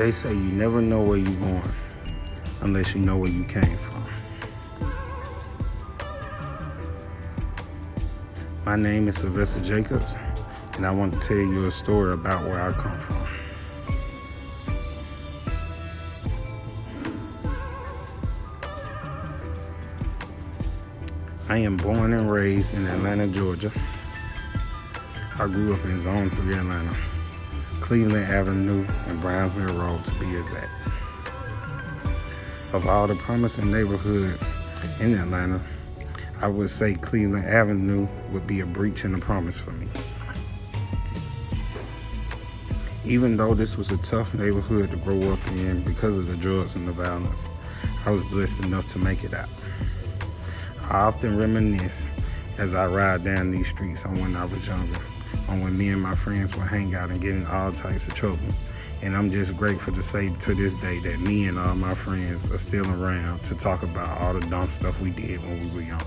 They say you never know where you're going unless you know where you came from. My name is Sylvester Jacobs, and I want to tell you a story about where I come from. I am born and raised in Atlanta, Georgia. I grew up in Zone 3 Atlanta, Cleveland Avenue and Brownsmill Road to be exact. Of all the promising neighborhoods in Atlanta, I would say Cleveland Avenue would be a breach in the promise for me. Even though this was a tough neighborhood to grow up in because of the drugs and the violence, I was blessed enough to make it out. I often reminisce as I ride down these streets on when I was younger, on when me and my friends would hang out and get in all types of trouble. And I'm just grateful to say to this day that me and all my friends are still around to talk about all the dumb stuff we did when we were young.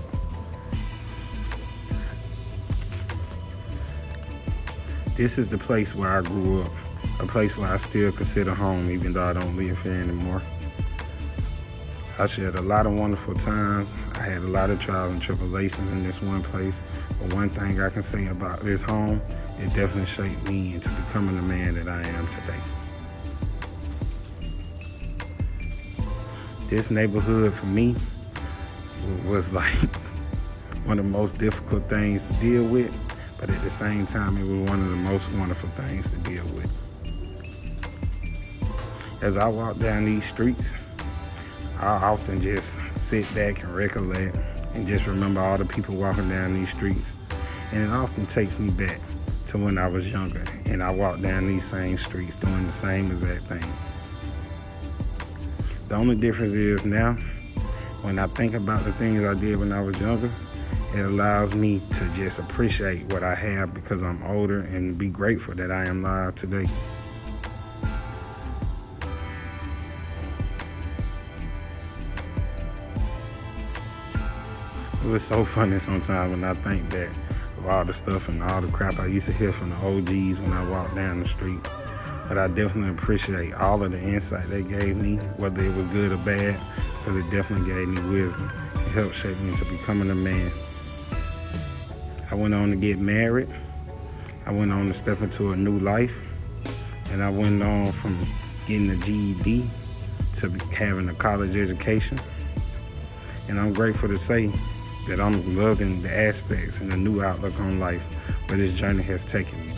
This is the place where I grew up, a place where I still consider home even though I don't live here anymore. I shared a lot of wonderful times. I had a lot of trials and tribulations in this one place. But one thing I can say about this home, it definitely shaped me into becoming the man that I am today. This neighborhood for me was like one of the most difficult things to deal with, but at the same time, it was one of the most wonderful things to deal with. As I walk down these streets, I often just sit back and recollect and just remember all the people walking down these streets. And it often takes me back to when I was younger and I walked down these same streets doing the same exact thing. The only difference is now, when I think about the things I did when I was younger, it allows me to just appreciate what I have because I'm older and be grateful that I am alive today. It was so funny sometimes when I think back of all the stuff and all the crap I used to hear from the OGs when I walked down the street. But I definitely appreciate all of the insight they gave me, whether it was good or bad, because it definitely gave me wisdom. It helped shape me into becoming a man. I went on to get married. I went on to step into a new life. And I went on from getting a GED to having a college education. And I'm grateful to say that I'm loving the aspects and the new outlook on life where this journey has taken me.